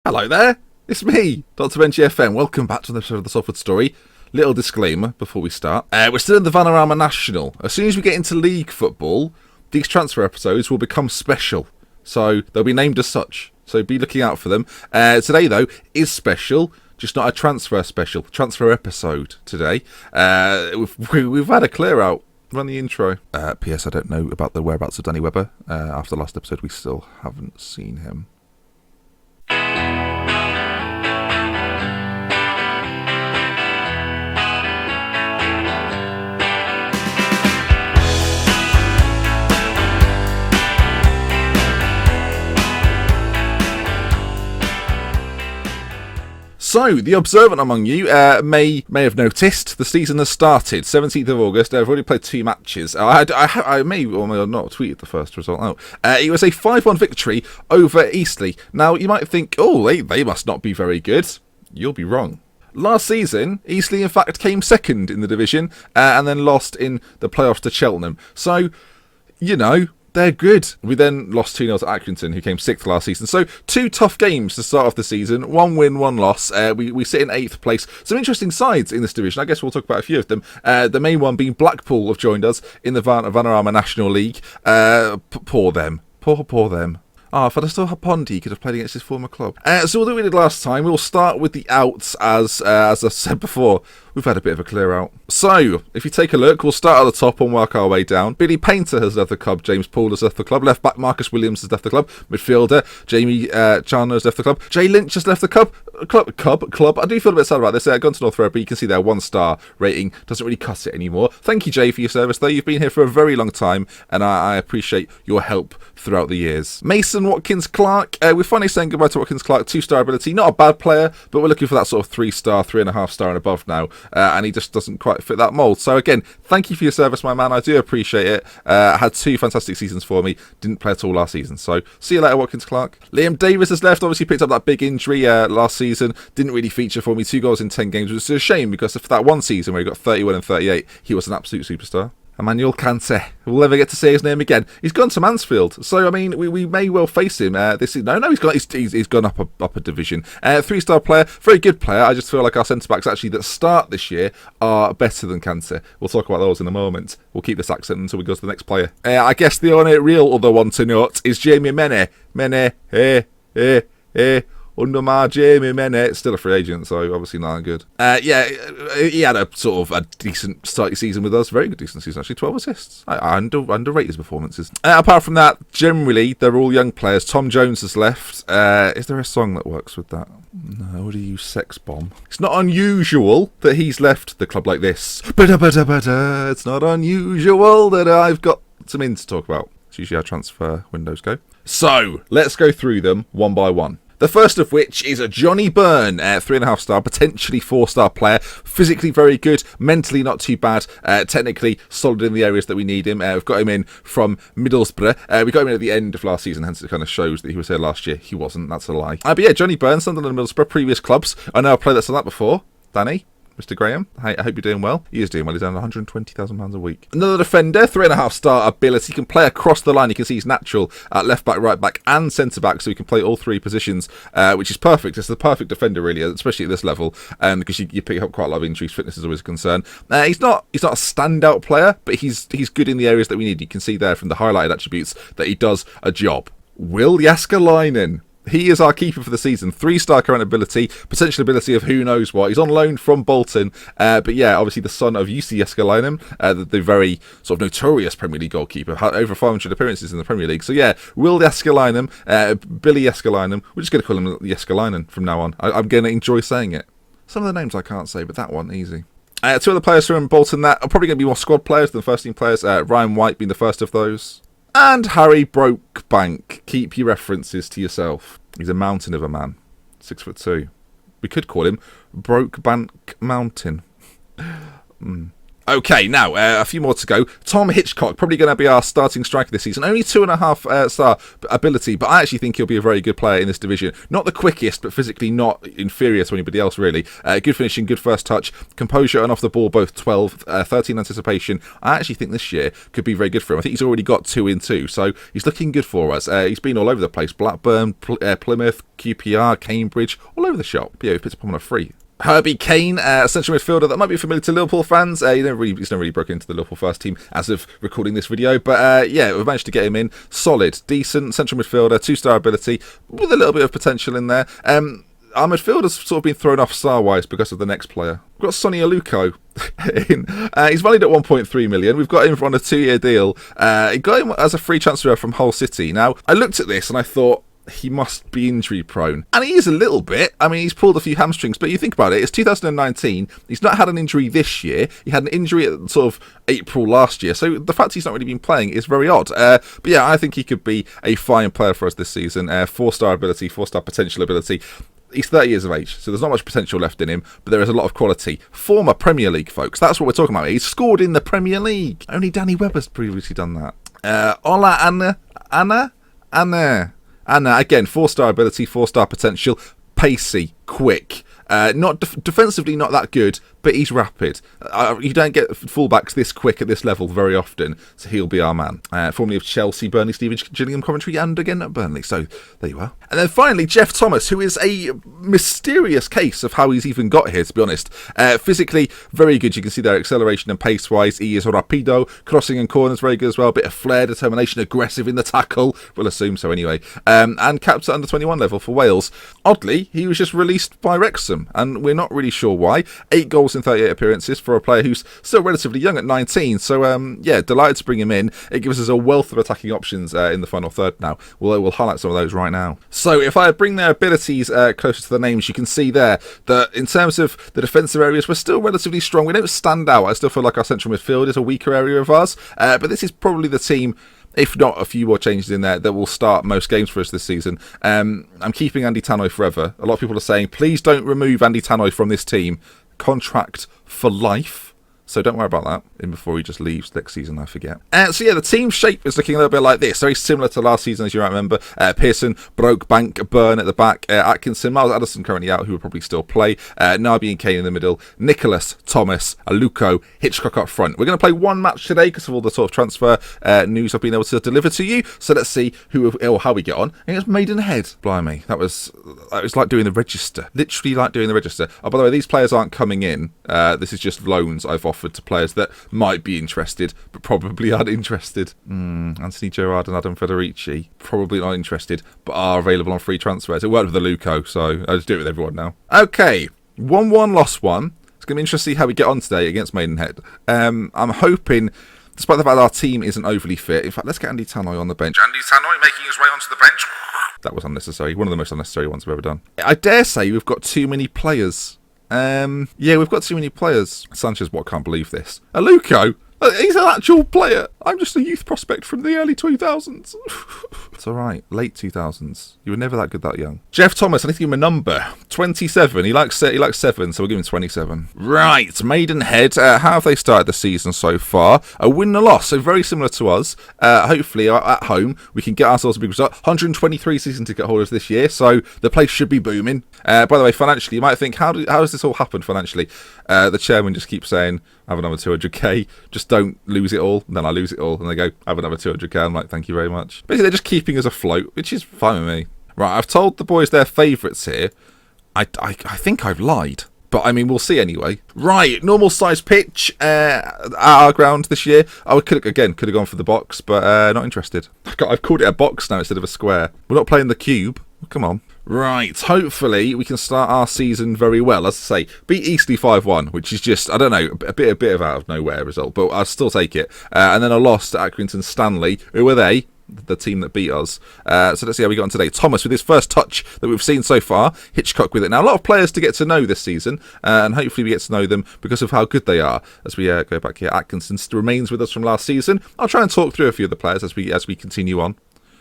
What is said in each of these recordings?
Hello there, it's me, Dr. Benji FM. Welcome back to another episode of the Salford Story. Little disclaimer before we start. We're still in the Vanarama National. As soon as we get into league football, these transfer episodes will become special. So they'll be named as such. So be looking out for them. Today, though, is special. Just not a transfer special. Transfer episode today. We've had a clear out. Run the intro. P.S. I don't know about the whereabouts of Danny Webber. After the last episode, we still haven't seen him. So, the observant among you may have noticed the season has started. 17th of August. I've already played 2 matches. I may or may not have tweeted the first result out. It was a 5-1 victory over Eastleigh. Now, you might think, oh, they must not be very good. You'll be wrong. Last season, Eastleigh, in fact, came second in the division and then lost in the playoffs to Cheltenham. So, you know, they're good. We then lost 2-0 to Accrington, who came 6th last season. So 2 tough games to start off the season. 1 win, 1 loss. We sit in 8th place. Some interesting sides in this division. I guess we'll talk about a few of them. The main one being Blackpool have joined us in the Vanarama National League. Poor them. Poor them. If I'd still had Pondy, he could have played against his former club. So we'll do what we did last time. We'll start with the outs, as I said before. We've had a bit of a clear out. So, if you take a look, we'll start at the top and work our way down. Billy Painter has left the club. James Paul has left the club. Left back Marcus Williams has left the club. Midfielder Jamie Chandler has left the club. Jay Lynch has left the club. I do feel a bit sad about this. I've gone to North Road, but you can see their 1-star rating doesn't really cut it anymore. Thank you, Jay, for your service, though. You've been here for a very long time, and I appreciate your help throughout the years. Mason Watkins-Clark. We're finally saying goodbye to Watkins-Clark. 2-star ability. Not a bad player, but we're looking for that sort of 3-star, 3.5-star and above now. And he just doesn't quite fit that mould. So again, thank you for your service, my man. I do appreciate it. Had 2 fantastic seasons for me. Didn't play at all last season. So see you later, Watkins-Clark. Liam Davis has left. Obviously picked up that big injury last season. Didn't really feature for me. 2 goals in 10 games, which is a shame because for that one season where he got 31 and 38, he was an absolute superstar. Emmanuel Kante. We'll never get to say his name again. He's gone to Mansfield, so I mean, we may well face him this season. No, he's gone up a division. 3-star player, very good player. I just feel like our centre backs actually that start this year are better than Kante. We'll talk about those in a moment. We'll keep this accent until we go to the next player. I guess the only real other one to note is Jamie Mene. Under my Jamie Mene, still a free agent, so obviously not good. He had a sort of a decent starting season with us. Very good decent season, actually. 12 assists. I underrate his performances. Apart from that, generally, they're all young players. Tom Jones has left. Is there a song that works with that? No, do you sex bomb? It's not unusual that he's left the club like this. It's not unusual that I've got some in to talk about. It's usually how transfer windows go. So, let's go through them one by one. The first of which is a Johnny Byrne, 3.5-star, potentially 4-star player. Physically very good, mentally not too bad, technically solid in the areas that we need him. We've got him in from Middlesbrough. We got him in at the end of last season, hence it kind of shows that he was here last year. He wasn't, that's a lie. But yeah, Johnny Byrne, Sunderland and Middlesbrough, previous clubs. I know I've played that before. Danny? Mr. Graham, I hope you're doing well. He is doing well. He's earning £120,000 a week. Another defender, 3.5-star ability. He can play across the line. You can see he's natural at left back, right back, and centre back, so he can play all 3 positions, which is perfect. It's the perfect defender, really, especially at this level, because you pick up quite a lot of injuries. Fitness is always a concern. He's not a standout player, but he's good in the areas that we need. You can see there from the highlighted attributes that he does a job. Will Jaskalainen. He is our keeper for the season. 3-star current ability, potential ability of who knows what. He's on loan from Bolton, but yeah, obviously the son of Jussi Jaskalainen, the very sort of notorious Premier League goalkeeper, had over 500 appearances in the Premier League. So yeah, Will Jaskalainen, Billy Jaskalainen. We're just going to call him Jaskalainen from now on. I'm going to enjoy saying it. Some of the names I can't say, but that one, easy. 2 other players from Bolton that are probably going to be more squad players than first team players. Ryan White being the first of those. And Harry Brokebank. Keep your references to yourself. He's a mountain of a man. 6'2". We could call him Brokebank Mountain. Okay, now, a few more to go. Tom Hitchcock, probably going to be our starting striker this season. Only 2.5 star ability, but I actually think he'll be a very good player in this division. Not the quickest, but physically not inferior to anybody else, really. Good finishing, good first touch, composure and off the ball, both 12, 13 anticipation. I actually think this year could be very good for him. I think he's already got 2 in 2, so he's looking good for us. He's been all over the place. Blackburn, Plymouth, QPR, Cambridge, all over the shop. But yeah, we picked up on a free. Herbie Kane, a central midfielder that might be familiar to Liverpool fans. He's never really broken into the Liverpool first team as of recording this video. But yeah, we've managed to get him in. Solid, decent central midfielder, 2-star ability, with a little bit of potential in there. Our midfielder's sort of been thrown off star-wise because of the next player. We've got Sonny Aluko in. He's valued at 1.3 million. We've got him on a 2-year deal. He got him as a free transfer from Hull City. Now, I looked at this and I thought, he must be injury prone. And he is a little bit. I mean, he's pulled a few hamstrings, but you think about it, it's 2019. He's not had an injury this year. He had an injury at sort of April last year. So the fact he's not really been playing is very odd. But yeah, I think he could be a fine player for us this season. 4-star ability, 4-star potential ability. He's 30 years of age, so there's not much potential left in him, but there is a lot of quality. Former Premier League, folks. That's what we're talking about. He's scored in the Premier League. Only Danny Webber's previously done that. Ola Anna, again, 4-star ability, 4-star potential, pacey, quick. Not defensively, not that good, but he's rapid. You don't get fullbacks this quick at this level very often, so he'll be our man. Formerly of Chelsea, Burnley, Stevenage, Gillingham, Coventry, and again at Burnley. So there you are. And then finally, Jeff Thomas, who is a mysterious case of how he's even got here, to be honest. Physically, very good. You can see there, acceleration and pace-wise. He is rapido, crossing and corners, very good as well. Bit of flair, determination, aggressive in the tackle. We'll assume so anyway. And capped at under 21 level for Wales. Oddly, he was just released by Wrexham, and we're not really sure why. 8 goals in 38 appearances for a player who's still relatively young at 19. So, yeah, delighted to bring him in. It gives us a wealth of attacking options in the final third now. We'll highlight some of those right now. So, if I bring their abilities closer to the names, you can see there that in terms of the defensive areas, we're still relatively strong. We don't stand out. I still feel like our central midfield is a weaker area of ours. But this is probably the team, if not a few more changes in there, that will start most games for us this season. I'm keeping Andy Tannoy forever. A lot of people are saying, please don't remove Andy Tannoy from this team. Contract for life. So don't worry about that before he just leaves next season, I forget. So yeah, the team shape is looking a little bit like this. Very similar to last season, as you might remember. Pearson, Brokebank, Byrne at the back. Atkinson, Miles Addison currently out, who will probably still play. Nabi and Kane in the middle. Nicholas, Thomas, Aluko, Hitchcock up front. We're going to play one match today because of all the sort of transfer news I've been able to deliver to you. So let's see how we get on. And it's Maidenhead. Blimey, that was like doing the register. Literally like doing the register. Oh, by the way, these players aren't coming in. This is just loans I've offered to players that might be interested but probably aren't interested. Anthony Gerrard and Adam Federici, probably not interested but are available on free transfers. It worked with the Luco, so I'll just do it with everyone now. Okay, 1-1 lost 1. It's going to be interesting to see how we get on today against Maidenhead. I'm hoping, despite the fact that our team isn't overly fit, in fact, let's get Andy Tannoy on the bench. Andy Tannoy making his way onto the bench. That was unnecessary. One of the most unnecessary ones I've ever done. I dare say we've got too many players. Yeah, we've got too many players. Sanchez, can't believe this. Aluko? He's an actual player. I'm just a youth prospect from the early 2000s. It's alright. Late 2000s. You were never that good that young. Jeff Thomas, I need to give him a number. 27. He likes 7, so we'll give him 27. Right. Maidenhead. How have they started the season so far? A win and a loss. So very similar to us. Hopefully, at home, we can get ourselves a big result. 123 season ticket holders this year, so the place should be booming. By the way, financially, you might think, how does this all happen financially? The chairman just keeps saying, I have another 200k, just don't lose it all. And then I lose it all, and they go, I have another 200k. I'm like, thank you very much. Basically, they're just keeping us afloat, which is fine with me. Right, I've told the boys their favourites here. I think I've lied, but I mean, we'll see anyway. Right, normal size pitch at our ground this year. I could have gone for the box, but not interested. I've called it a box now instead of a square. We're not playing the cube. Come on. Right, hopefully we can start our season very well. As I say, beat Eastleigh 5-1, which is just, I don't know, a bit of out of nowhere result, but I'll still take it. And then a loss to Accrington Stanley. Who are they? The team that beat us. So let's see how we got on today. Thomas with his first touch that we've seen so far. Hitchcock with it. Now, a lot of players to get to know this season, and hopefully we get to know them because of how good they are. As we go back here, Atkinson still remains with us from last season. I'll try and talk through a few of the players as we continue on.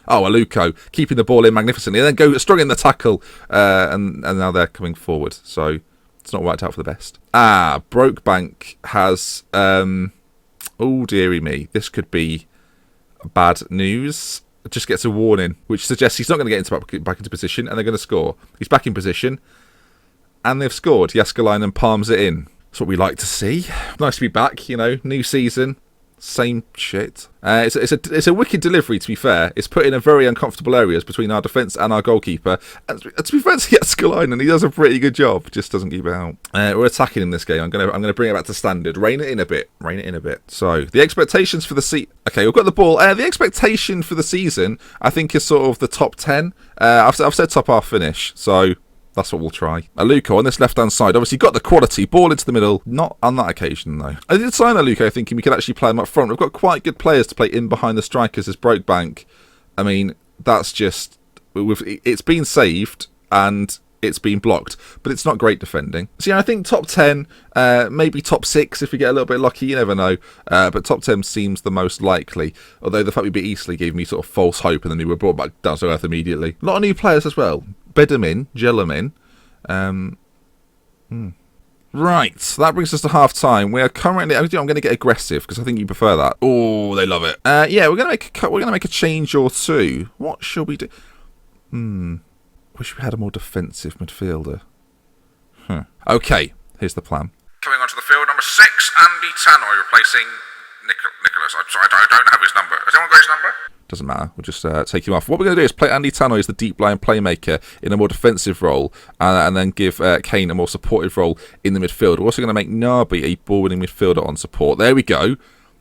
Oh, Aluko keeping the ball in magnificently, and then go strong in the tackle, and now they're coming forward. So It's not worked out for the best. Brokebank has... oh, dearie me. This could be bad news. It just gets a warning, which suggests he's not going to get back into position, and they're going to score. He's back in position, and they've scored. Jääskeläinen palms it in. That's what we like to see. Nice to be back, new season. Same shit. It's a wicked delivery, to be fair. It's put in a very uncomfortable areas between our defence and our goalkeeper. And to be fair to Jääskeläinen, he does a pretty good job. Just doesn't keep it out. We're attacking him this game. I'm gonna bring it back to standard. Rein it in a bit. So the expectations for the season. Okay, we've got the ball. The expectation for the season, I think, is sort of the top 10. I've said top half finish. So. That's what we'll try. Aluko on this left-hand side. Obviously got the quality. Ball into the middle. Not on that occasion, though. I did sign Aluko thinking we could actually play him up front. We've got quite good players to play in behind the strikers as Brokebank. I mean, that's just... It's been saved and it's been blocked. But it's not great defending. So, yeah, I think top 10, maybe top 6 if we get a little bit lucky. You never know. But top 10 seems the most likely. Although the fact we beat Eastleigh gave me sort of false hope and then we were brought back down to earth immediately. A lot of new players as well. Bedamin, Jelamin. Right, so that brings us to half time. We are currently. I'm going to get aggressive because I think you prefer that. Oh, they love it. Yeah, we're going to make a change or two. What shall we do? Wish we had a more defensive midfielder. Okay, here's the plan. Coming onto the field, number 6, Andy Tannoy, replacing Nicholas. I'm sorry, I don't have his number. Has anyone got his number? Doesn't matter. We'll just take him off. What we're going to do is play Andy Tannoy as the deep line playmaker in a more defensive role, and then give Kane a more supportive role in the midfield. We're also going to make Naby a ball-winning midfielder on support. There we go.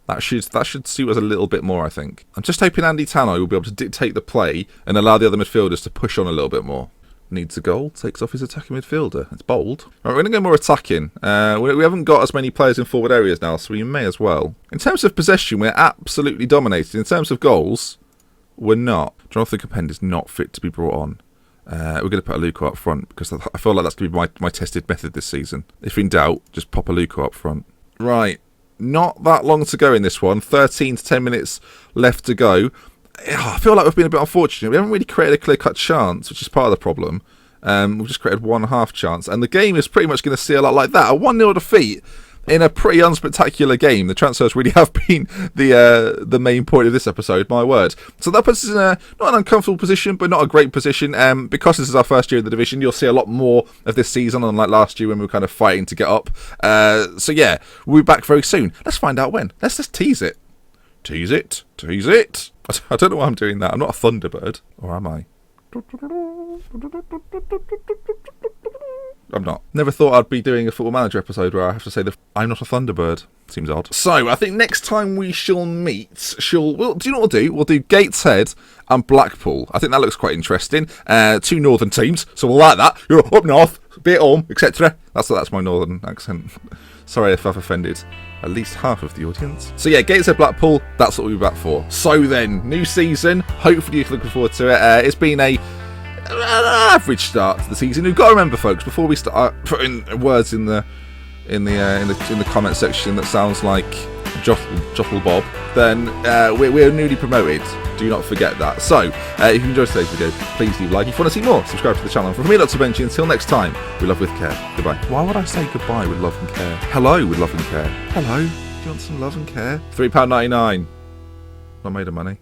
That should suit us a little bit more, I think. I'm just hoping Andy Tannoy will be able to dictate the play and allow the other midfielders to push on a little bit more. Needs a goal, takes off his attacking midfielder. It's bold. Right, we're going to go more attacking. We haven't got as many players in forward areas now, so we may as well. In terms of possession, we're absolutely dominating. In terms of goals, we're not. Jonathan Capend is not fit to be brought on. We're going to put Aluko up front because I feel like that's going to be my tested method this season. If in doubt, just pop Aluko up front. Right, not that long to go in this one. 13 to 10 minutes left to go. I feel like we've been a bit unfortunate. We haven't really created a clear-cut chance, which is part of the problem. We've just created one half chance, and the game is pretty much going to see a lot like that. A 1-0 defeat in a pretty unspectacular game. The transfers really have been the main point of this episode, my word. So that puts us in not an uncomfortable position, but not a great position. Because this is our first year in the division, you'll see a lot more of this season, unlike last year when we were kind of fighting to get up. So yeah, we'll be back very soon. Let's find out when. Let's just tease it. Tease it. I don't know why I'm doing that. I'm not a Thunderbird. Or am I? I'm not. Never thought I'd be doing a Football Manager episode where I have to say that I'm not a Thunderbird. Seems odd. So, I think next time we shall meet, do you know what we'll do? We'll do Gateshead and Blackpool. I think that looks quite interesting. Two northern teams, so we'll like that. You're up north, be at home, etc. That's my northern accent. Sorry if I've offended at least half of the audience. So yeah, Gateshead Blackpool, that's what we'll be back for. So then, new season. Hopefully you're looking forward to it. It's been an average start to the season. We've got to remember, folks, before we start putting words in the comment section that sounds like Jottle Bob, then we're newly promoted. Do not forget that. So, if you enjoyed today's video, please leave a like. If you want to see more, subscribe to the channel. From me, Dr. Benji, until next time, we love with care. Goodbye. Why would I say goodbye with love and care? Hello with love and care. Hello. Do you want some love and care? £3.99. Not made of money.